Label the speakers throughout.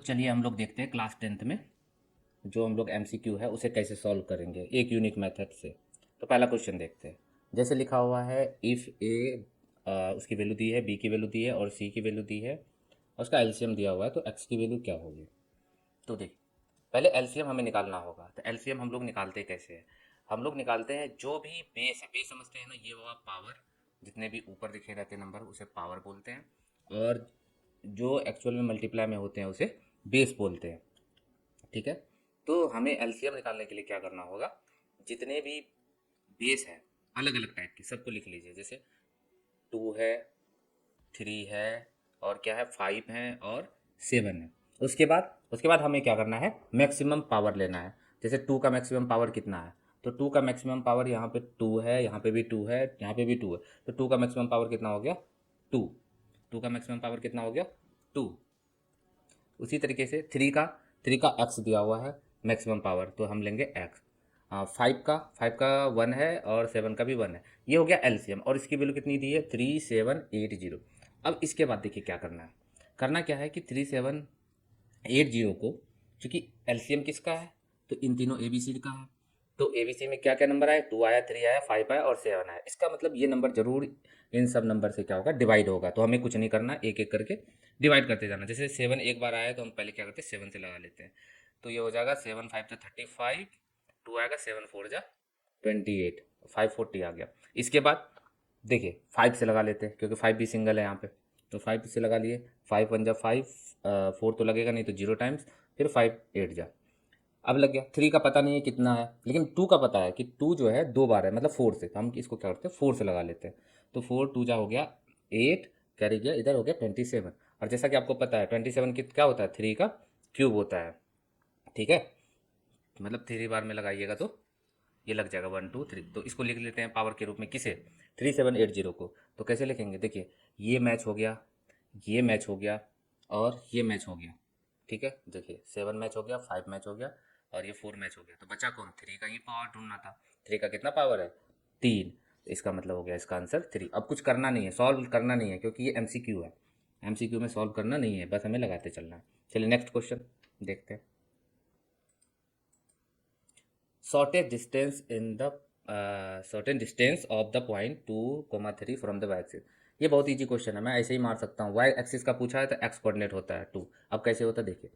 Speaker 1: चलिए हम लोग देखते हैं क्लास 10th में जो हम लोग एमसीक्यू है उसे कैसे सॉल्व करेंगे एक यूनिक मेथड से। तो पहला क्वेश्चन देखते हैं। जैसे लिखा हुआ है इफ़ ए उसकी वैल्यू दी है, बी की वैल्यू दी है और सी की वैल्यू दी है और उसका एलसीएम दिया हुआ है, तो एक्स की वैल्यू क्या होगी। तो देख, पहले एलसीएम हमें निकालना होगा। तो एलसीएम हम लोग निकालते कैसे हैं? हम लोग निकालते हैं जो भी बेस है, बेस समझते हैं ना, ये हुआ पावर, जितने भी ऊपर दिखे रहते हैं नंबर उसे पावर बोलते हैं, और जो एक्चुअल में मल्टीप्लाई में होते हैं उसे बेस बोलते हैं। ठीक है, तो हमें एलसीएम निकालने के लिए क्या करना होगा, जितने भी बेस है अलग अलग टाइप के सबको लिख लीजिए। जैसे 2 है, 3 है, और क्या है, 5 है और 7 है। उसके बाद हमें क्या करना है, मैक्सिमम पावर लेना है। जैसे 2 का मैक्सिमम पावर कितना है, तो 2 का मैक्सिमम पावर यहाँ पे 2 है, यहाँ पे भी 2 है, यहाँ पे भी 2 है, तो 2 का मैक्सिमम पावर कितना हो गया, 2। 2 का मैक्सिमम पावर कितना हो गया, 2। उसी तरीके से 3 का एक्स दिया हुआ है मैक्सिमम पावर, तो हम लेंगे एक्स। 5 का 1 है और 7 का भी 1 है। ये हो गया एलसीएम, और इसकी वैल्यू कितनी दी है, 3780। अब इसके बाद देखिए क्या करना है। करना क्या है कि 3780 को, चूंकि एलसीएम किसका है, तो इन तीनों एबीसी का है, तो एबीसी में क्या क्या नंबर आया, 2 आया, 3 आया, 5 आया और 7 आया। इसका मतलब ये नंबर जरूर इन सब नंबर से क्या होगा, डिवाइड होगा। तो हमें कुछ नहीं करना, एक एक करके डिवाइड करते जाना। जैसे 7 एक बार आया तो हम पहले क्या करते हैं, 7 से लगा लेते हैं। तो ये हो जाएगा 7 5 तो 35, 2 आएगा, 7 4 जा 28, 540 आ गया। इसके बाद देखिए 5 से लगा लेते हैं, क्योंकि 5 भी सिंगल है यहाँ पे, तो 5 से लगा लिए। 5 1 जा 5, 4 तो लगेगा नहीं, तो 0 टाइम्स, फिर 5 8 जा। अब लग गया। 3 का पता नहीं है कितना है, लेकिन 2 का पता है कि 2 जो है 2 बार है, मतलब 4 से, तो हम इसको क्या करते हैं, 4 से लगा लेते हैं। तो 4 2 जा हो गया 8, कैरी गया, इधर हो गया 27। और जैसा कि आपको पता है 27 की क्या होता है, 3 का क्यूब होता है। ठीक है, मतलब 3 बार में लगाइएगा तो ये लग जाएगा 1 2 3। तो इसको लिख लेते हैं पावर के रूप में, किसे, 3780 को। तो कैसे लिखेंगे, देखिए ये मैच हो गया, ये मैच हो गया और ये मैच हो गया। ठीक है, देखिए 7 मैच हो गया, 5 मैच हो गया और ये 4 मैच हो गया। तो बचा कौन, 3 का ही पावर ढूंढना था। 3 का कितना पावर है, 3। तो इसका मतलब हो गया इसका आंसर 3। अब कुछ करना नहीं है, सॉल्व करना नहीं है, क्योंकि ये एमसीक्यू है। एमसीक्यू में सॉल्व करना नहीं है, बस हमें लगाते चलना है। चलिए नेक्स्ट क्वेश्चन देखते हैं। shortest distance in the certain distance of the point 2, 3 from the y axis। ये बहुत इजी क्वेश्चन है, मैं ऐसे ही मार सकता हूँ। y एक्सिस का पूछा है तो x कोऑर्डिनेट होता है 2। अब कैसे होता है देखिए,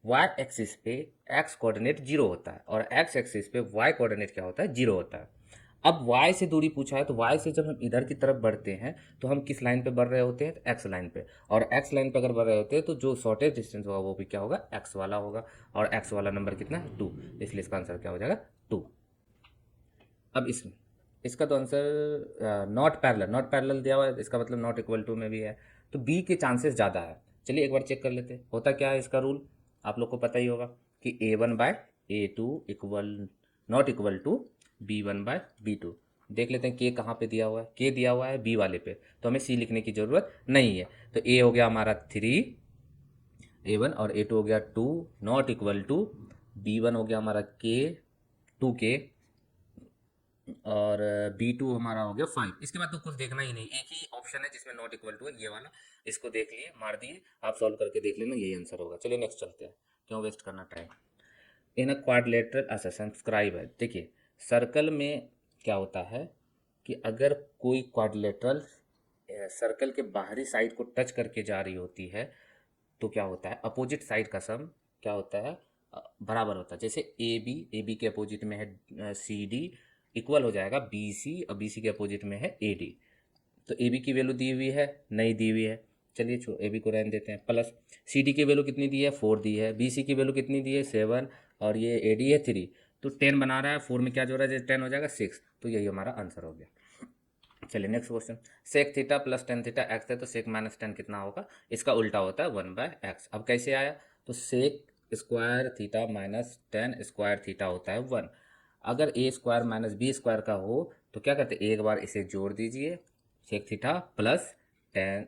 Speaker 1: y एक्सिस पे x कोऑर्डिनेट 0 होता है और x एक्सिस पे y कोऑर्डिनेट क्या होता है, 0 होता है। अब y से दूरी पूछा है, तो y से जब हम इधर की तरफ बढ़ते हैं तो हम किस लाइन पे बढ़ रहे होते हैं, तो x लाइन पे। और x लाइन पे अगर बढ़ रहे होते हैं तो जो शॉर्टेस्ट डिस्टेंस होगा वो भी क्या होगा, x वाला होगा। और x वाला नंबर कितना है, 2, इसलिए इसका आंसर क्या हो जाएगा, 2। अब इसमें इसका तो आंसर नॉट पैरेलल दिया हुआ है, इसका मतलब नॉट इक्वल टू में भी है, तो बी के चांसेस ज़्यादा है। चलिए एक बार चेक कर लेते हैं होता क्या है। इसका रूल आप लोग को पता ही होगा कि A1/A2 equal not equal to B1/B2। देख लेते हैं के कहाँ पे दिया हुआ है, के दिया हुआ है बी वाले पे, तो हमें सी लिखने की ज़रूरत नहीं है। तो ए हो गया हमारा 3 A1 और A2 हो गया 2, नॉट इक्वल टू B1 हो गया हमारा के 2K, और B2 हमारा हो गया 5। इसके बाद तो कुछ देखना ही नहीं, एक ही ऑप्शन है जिसमें नॉट इक्वल टू है, ये वाला। इसको देख लिए, मार दिए, आप सॉल्व करके देख लेना, यही आंसर होगा। चलिए नेक्स्ट चलते हैं, क्यों वेस्ट करना टाइम। इन अ क्वाड्रिलेटरल, अच्छा सब्सक्राइब है। देखिए सर्कल में क्या होता है कि अगर कोई क्वाड्रिलेटरल सर्कल के बाहरी साइड को टच करके जा रही होती है, तो क्या होता है, अपोजिट साइड का सम क्या होता है, बराबर होता है। जैसे ए बी के अपोजिट में है सी डी, इक्वल हो जाएगा बी सी, और बी सी के अपोजिट में है ए डी। तो ए बी की वैल्यू दी हुई है, नहीं दी हुई है, चलिए ए बी को रहने देते हैं। प्लस सी डी की वैल्यू कितनी दी है, 4 दी है, बी सी की वैल्यू कितनी दी है, 7, और ये ए डी है 3। तो 10 बना रहा है, 4 में क्या जोड़ा है, 10 हो जाएगा 6। तो यही हमारा आंसर हो गया। चलिए next question. Sec theta plus tan theta x है, तो सेक माइनस टेन कितना होगा, इसका उल्टा होता है 1/x। अब कैसे आया, तो sec square theta minus tan square theta होता है 1। अगर a square minus b square का हो तो क्या करते, एक बार इसे जोड़ दीजिए, sec theta plus tan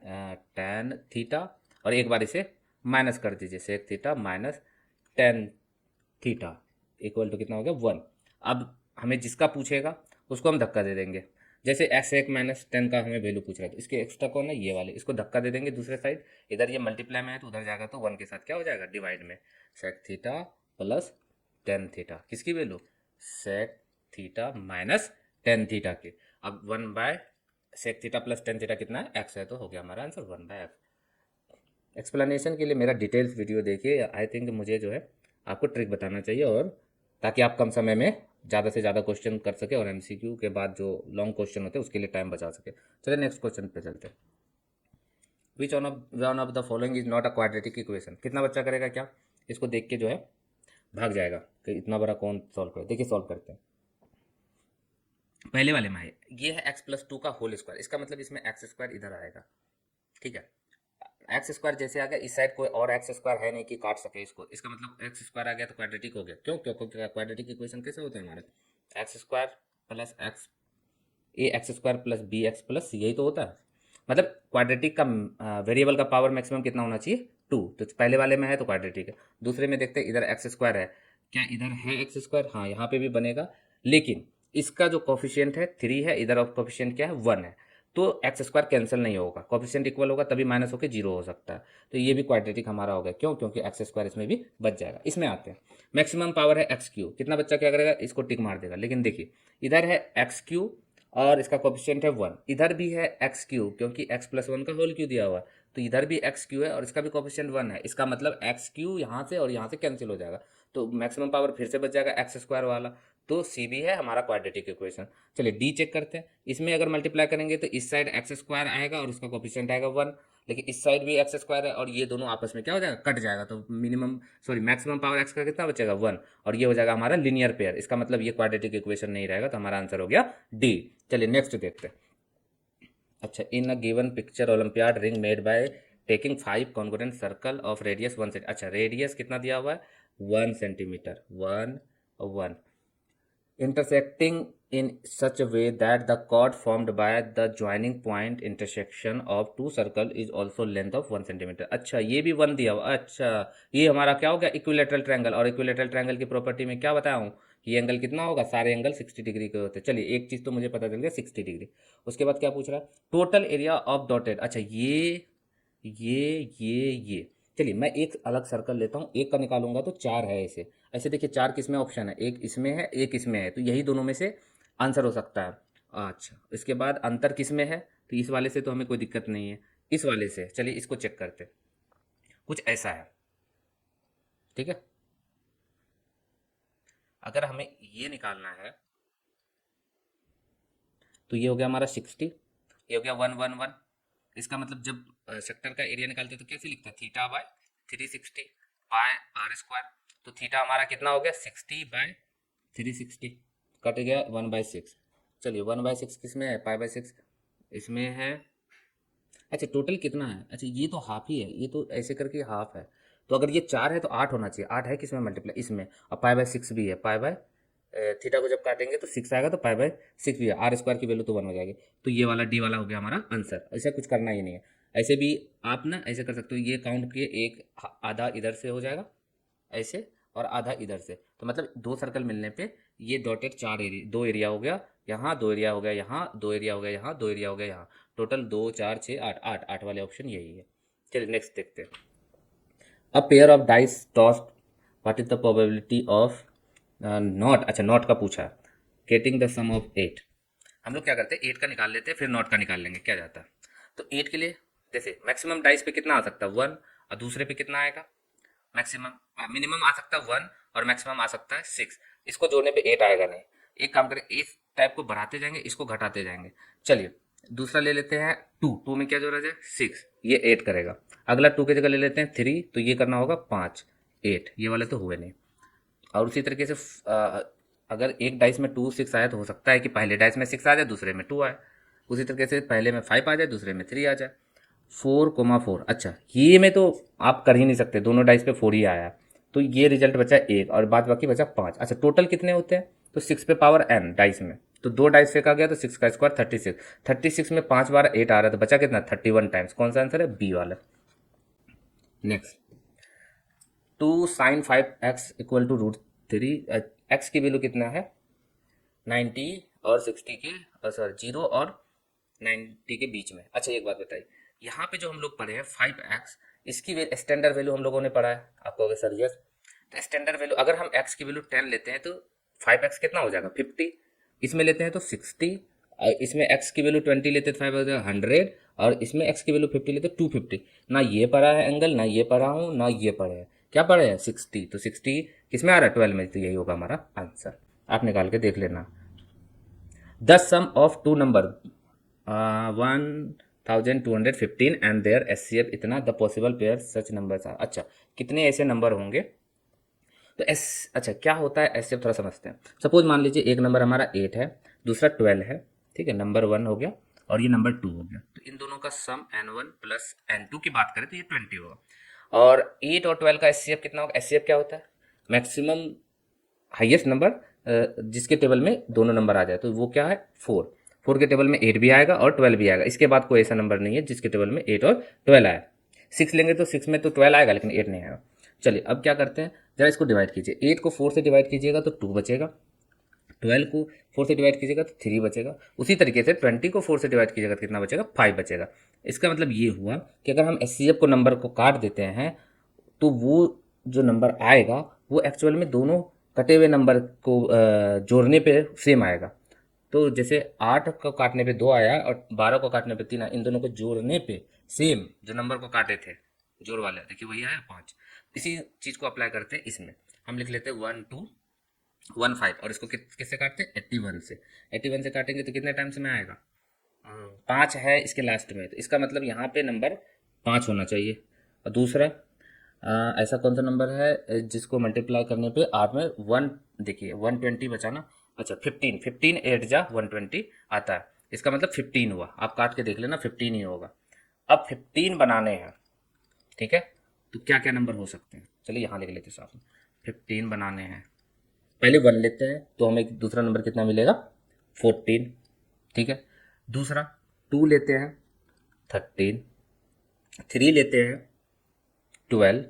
Speaker 1: tan theta, और एक बार इसे माइनस कर दीजिए, sec theta minus tan theta equal to कितना हो गया, 1। अब हमें जिसका पूछेगा उसको हम धक्का दे देंगे, जैसे एक्स एक माइनस 10 का हमें वैल्यू पूछ रहा है तो इसके एक्स्ट्रा कौन है, ये वाले, इसको धक्का दे देंगे दूसरे साइड, इधर ये मल्टीप्लाई में है तो उधर जाएगा तो 1 के साथ क्या हो जाएगा, डिवाइड में sec theta plus tan theta, किसकी value, sec theta minus tan theta की। अब 1 by sec theta plus tan theta कितना है, एक्स है, तो हो गया हमारा आंसर 1 बाय एक्स। एक्सप्लेनेशन के लिए मेरा डिटेल्स वीडियो देखिए, आई थिंक मुझे जो है आपको ट्रिक बताना चाहिए, और ताकि आप कम समय में ज़्यादा से ज़्यादा क्वेश्चन कर सके और एमसीक्यू के बाद जो लॉन्ग क्वेश्चन होते हैं उसके लिए टाइम बचा सके। चलिए नेक्स्ट क्वेश्चन पे चलते हैं। Which one of the following is not a quadratic equation. कितना बच्चा करेगा क्या, इसको देख के जो है भाग जाएगा कि इतना बड़ा कौन सॉल्व करे। देखिए सॉल्व करते हैं। पहले वाले में है, ये है एक्स प्लस टू का होल स्क्वायर, इसका मतलब इसमें एक्स स्क्वायर इधर आएगा, ठीक है। एक्स स्क्वायर जैसे आ गया, इस साइड कोई और एक्स स्क्वायर है नहीं कि काट सके इसको, इसका मतलब एक्स स्क्वायर आ गया तो क्वाड्रेटिक हो गया। क्यों, क्योंकि क्वाड्रेटिक इक्वेशन कैसे होता है हमारे, X square plus X, A X square plus B X plus, यही तो होता है। मतलब क्वाड्रेटिक का वेरिएबल का पावर मैक्सिमम कितना होना चाहिए, 2। तो पहले वाले में है तो क्वाड्रेटिक है। दूसरे में देखते हैं, इधर एक्स स्क्वायर है, क्या इधर है एक्स स्क्वायर, हाँ यहाँ पे भी बनेगा, लेकिन इसका जो कोफिशिएंट है 3 है, इधर ऑफ कोफिशिएंट क्या है 1 है, तो एक्स स्क्वायर कैंसिल नहीं होगा, कोफिशिएंट इक्वल होगा तभी माइनस होकर 0 हो सकता है। तो ये भी क्वाड्रेटिक हमारा हो गया, क्यों, क्योंकि एक्स स्क्वायर इसमें भी बच जाएगा। इसमें आते हैं, मैक्सिमम पावर है एक्स क्यू, कितना बच्चा क्या करेगा, इसको टिक मार देगा। लेकिन देखिए इधर है एक्स क्यू और इसका कोफिशिएंट है 1, इधर भी है एक्स क्यू क्योंकि एक्स प्लस 1 का होल क्यू दिया हुआ है, तो इधर भी एक्स क्यू है और इसका भी कोफिशिएंट 1 है, इसका मतलब एक्स क्यू यहाँ से और यहाँ से कैंसिल हो जाएगा, तो मैक्सिमम पावर फिर से बच जाएगा एक्स स्क्वायर वाला, तो सी भी है हमारा क्वाड्रेटिक इक्वेशन। चलिए डी चेक करते हैं, इसमें अगर मल्टीप्लाई करेंगे तो इस साइड एक्स स्क्वायर आएगा और उसका कोफिशिएंट आएगा 1, लेकिन इस साइड भी एक्स स्क्वायर है और ये दोनों आपस में क्या हो जाएगा, कट जाएगा, तो मैक्सिमम पावर एक्स का कितना बचेगा 1, और ये हो जाएगा हमारा लीनियर पेयर, इसका मतलब ये क्वाड्रेटिक इक्वेशन नहीं रहेगा, तो हमारा आंसर हो गया डी। चलिए नेक्स्ट देखते हैं। अच्छा, in a given picture olympiad ring made by taking 5 congruent circle of radius 1 centimetre. अच्छा, रेडियस कितना दिया हुआ है 1 centimetre, 1 intersecting in such a way that the chord formed by the joining point intersection of two circle is also length of 1 centimetre. अच्छा, ये भी 1 दिया हुआ, अच्छा ये हमारा क्या हो गया, इक्विलेटरल ट्रायंगल, और इक्विलेटरल ट्रायंगल की प्रॉपर्टी में क्या बताया हूँ, ये एंगल कितना होगा, सारे एंगल 60 डिग्री के होते हैं। चलिए एक चीज़ तो मुझे पता चल गया 60 डिग्री। उसके बाद क्या पूछ रहा है, टोटल एरिया ऑफ डॉटेड। अच्छा ये चलिए मैं एक अलग सर्कल लेता हूँ, एक का निकालूंगा तो 4 है ऐसे, ऐसे देखिए 4 किस में ऑप्शन है, एक इसमें है एक इसमें है, तो यही दोनों में से आंसर हो सकता है। अच्छा, इसके बाद अंतर किस में है, तो इस वाले से तो हमें कोई दिक्कत नहीं है, इस वाले से चलिए इसको चेक करते हैं। कुछ ऐसा है, ठीक है। अगर हमें ये निकालना है तो ये हो गया हमारा 60, ये हो गया 111। इसका मतलब जब सेक्टर का एरिया निकालते हैं तो कैसे लिखते हैं, theta by 360 by r square, तो थीटा हमारा कितना हो गया 60 बाय 360, कट गया 1/6। चलिए 1/6 किस में है, पाई/6 इसमें है। अच्छा टोटल कितना है, अच्छा ये तो हाफ ही है, ये तो ऐसे करके हाफ है, तो अगर ये 4 है तो 8 होना चाहिए, 8 है किसमें मल्टीप्लाई इसमें, और पाई/6 भी है, पाई बाय थीटा को जब काटेंगे तो 6 आएगा, तो पाई/6 भी है, आर स्क्वायर की वैल्यू तो 1 हो जाएगी, तो ये वाला डी वाला हो गया हमारा आंसर। ऐसा कुछ करना ही नहीं है, ऐसे भी आप ना ऐसे कर सकते हो, ये काउंट किए, एक आधा इधर से हो जाएगा ऐसे और आधा इधर से, तो मतलब 2 सर्कल मिलने पे ये डॉटेड 4 एरिया, 2 एरिया हो गया यहाँ, 2 एरिया हो गया यहाँ, 2 एरिया हो गया यहाँ, 2 एरिया हो गया यहाँ, टोटल 2 4 6 8 8 8 वाले ऑप्शन यही है। चलिए नेक्स्ट देखते हैं। A pair of dice tossed, what is the probability of not. अच्छा नॉट का पूछा, गेटिंग द सम ऑफ 8। हम लोग क्या करते हैं, 8 का निकाल लेते हैं फिर नॉट का निकाल लेंगे, क्या जाता है। तो 8 के लिए जैसे मैक्सिमम डाइस पे कितना आ सकता है 1, और दूसरे पे कितना आएगा, मैक्सिमम मिनिमम आ सकता है 1 और मैक्सिमम आ सकता है 6, इसको जोड़ने पे 8 आएगा नहीं। एक काम करें, इस टाइप को बढ़ाते जाएंगे, इसको घटाते जाएंगे। चलिए दूसरा ले लेते हैं 2 में क्या जोड़ा जाए 6, ये 8 करेगा। अगला 2 की जगह ले लेते हैं 3, तो ये करना होगा 5 8, ये वाले तो हुए नहीं। और उसी तरीके से अगर एक डाइस में 2 6 आए तो हो सकता है कि पहले डाइस में 6 आ जाए दूसरे में 2 आए, उसी तरीके से पहले में 5 आ जाए दूसरे में 3 आ जाए। 4,4, अच्छा ये में तो आप कर ही नहीं सकते, दोनों डाइस पे 4 ही आया, तो ये रिजल्ट बचा 1 और बाद बाकी बचा 5। अच्छा टोटल कितने होते हैं, तो 6 पे पावर n डाइस में, तो 2 डाइस फेंका गया तो 6 का स्क्वायर 36, 36 में 5 बार 8 आ रहा है, तो बचा कितना 31 टाइम्स, कौन सा आंसर है बी वाला। Next, 2 sin 5x equal to √3, x की वैल्यू कितना है 90 और 60 के सॉरी 0 और 90 के बीच में। अच्छा एक बात बताइए, यहाँ पे जो हम लोग पढ़े हैं 5x, इसकी स्टैंडर्ड वैल्यू हम लोगों ने पढ़ा है, आपको अगर सर यस, तो स्टैंडर्ड वैल्यू अगर हम x की वैल्यू 10 लेते हैं तो 5x कितना हो जाएगा 50, इसमें लेते हैं तो 60, इसमें x की वैल्यू 20 लेते हैं तो 5 हो जाएगा 100, और इसमें x की वैल्यू 50 लेते 250। ना ये पढ़ा है एंगल, ना ये पढ़ा हूँ, ना ये पढ़े हैं, क्या पढ़े हैं 60, तो 60 किस में आ रहा है 12 में, तो यही होगा हमारा आंसर, आप निकाल के देख लेना। The sum of two number 1215 and their HCF इतना, the possible pair such numbers are. अच्छा कितने ऐसे नंबर होंगे, तो एस अच्छा क्या होता है एचसीएफ थोड़ा समझते हैं। सपोज मान लीजिए एक नंबर हमारा 8 है, दूसरा 12 है, ठीक है, नंबर 1 हो गया और ये नंबर 2 हो गया, तो इन दोनों का सम n1 प्लस n2 की बात करें तो ये 20 होगा। और 8 और 12 का एचसीएफ कितना होगा, एचसीएफ क्या होता है, मैक्सिमम हाईएस्ट नंबर जिसके टेबल में दोनों नंबर आ जाए, तो वो क्या है 4, 4 के टेबल में 8 भी आएगा और 12 भी आएगा, इसके बाद कोई ऐसा नंबर नहीं है जिसके टेबल में 8 और 12 आए। 6 लेंगे तो 6 में तो 12 आएगा लेकिन 8 नहीं आएगा। चलिए अब क्या करते हैं, जरा इसको डिवाइड कीजिए, 8 को 4 से डिवाइड कीजिएगा तो 2 बचेगा, 12 को 4 से डिवाइड कीजिएगा तो 3 बचेगा, उसी तरीके से 20 को 4 से डिवाइड कीजिएगा तो कितना बचेगा 5 बचेगा। इसका मतलब ये हुआ कि अगर हम एचसीएफ को नंबर को काट देते हैं तो वो जो नंबर आएगा वो एक्चुअल में दोनों कटे हुए नंबर को जोड़ने पे सेम आएगा। तो जैसे 8 को काटने पे 2 आया और 12 को काटने पे 3 आया, इन दोनों को जोड़ने पे सेम जो नंबर को काटे थे जोड़ वाले, देखिए वही आया 5। इसी चीज़ को अप्लाई करते हैं इसमें, हम लिख लेते हैं 1 2 1 5 और इसको किससे काटते हैं 81 से। 81 से काटेंगे तो कितने टाइम से में आएगा 5 है इसके लास्ट में, तो इसका मतलब यहाँ पे नंबर 5 होना चाहिए। और दूसरा ऐसा कौन सा नंबर है जिसको मल्टीप्लाई करने पे 8 में 1, देखिए 120 बचा ना, अच्छा 15, 15 8 जा 120 आता है, इसका मतलब 15 हुआ, आप काट के देख लेना 15 ही होगा। अब 15 बनाने हैं, ठीक है, तो क्या क्या नंबर हो सकते हैं, चलिए यहाँ लिख लेते हैं साथ में, 15 बनाने हैं, पहले 1 लेते हैं तो हमें दूसरा नंबर कितना मिलेगा 14, ठीक है, दूसरा 2 लेते हैं 13, 3 लेते हैं 12,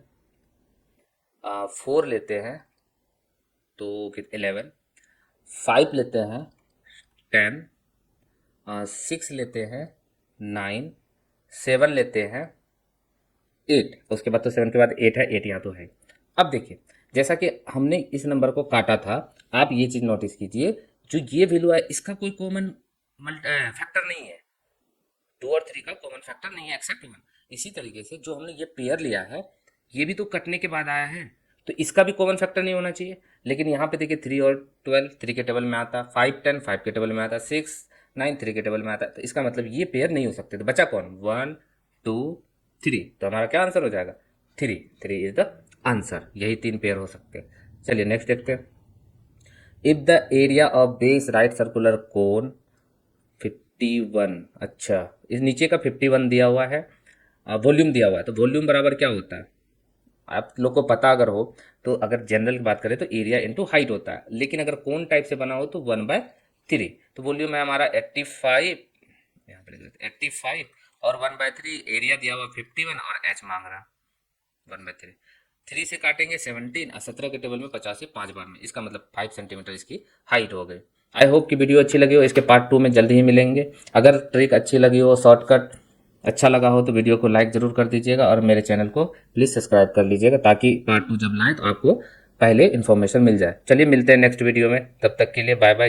Speaker 1: 4 लेते हैं तो 11, 5 लेते हैं 10, 6 लेते हैं 9, 7 लेते हैं 8, उसके बाद तो 7 के बाद 8 है, 8 यहाँ तो है। अब देखिए जैसा कि हमने इस नंबर को काटा था, आप ये चीज़ नोटिस कीजिए, जो ये वैल्यू है इसका कोई कॉमन फैक्टर नहीं है, 2 और 3 का कॉमन फैक्टर नहीं है एक्सेप्ट 1। इसी तरीके से जो हमने ये पेयर लिया है ये भी तो कटने के बाद आया है, तो इसका भी कॉमन फैक्टर नहीं होना चाहिए, लेकिन यहाँ पे देखिए 3 और 12 3 के टेबल में आता, 5 10 5 के टेबल में आता, 6 9 3 के टेबल में आता, तो इसका मतलब ये पेयर नहीं हो सकते, तो बचा कौन 1 2 3, तो हमारा क्या आंसर हो जाएगा 3, 3 इज द आंसर, यही 3 पेयर हो सकते हैं। चलिए नेक्स्ट देखते हैं, if the area of base right circular cone 51, अच्छा इस नीचे का 51 दिया हुआ है, वॉल्यूम दिया हुआ है, तो वॉल्यूम बराबर क्या होता है आप लोग को पता अगर हो तो, अगर जनरल की बात करें तो एरिया इंटू हाइट होता है, लेकिन अगर कोन टाइप से बना हो तो 1/3, तो वॉल्यूम है हमारा 85, यहाँ पे 85 और 1/3, एरिया दिया हुआ 51 और एच मांग रहा 1/3, 3 से काटेंगे 17 और 17 के टेबल में 50 से 5 बार में, इसका मतलब 5 सेंटीमीटर इसकी हाइट हो गई। आई होप कि वीडियो अच्छी लगी हो, इसके पार्ट 2 में जल्दी ही मिलेंगे। अगर ट्रिक अच्छी लगी हो, शॉर्टकट अच्छा लगा हो तो वीडियो को लाइक ज़रूर कर दीजिएगा और मेरे चैनल को प्लीज़ सब्सक्राइब कर लीजिएगा, ताकि पार्ट 2 जब लाएँ तो आपको पहले इन्फॉर्मेशन मिल जाए। चलिए मिलते हैं नेक्स्ट वीडियो में, तब तक के लिए बाय बाय।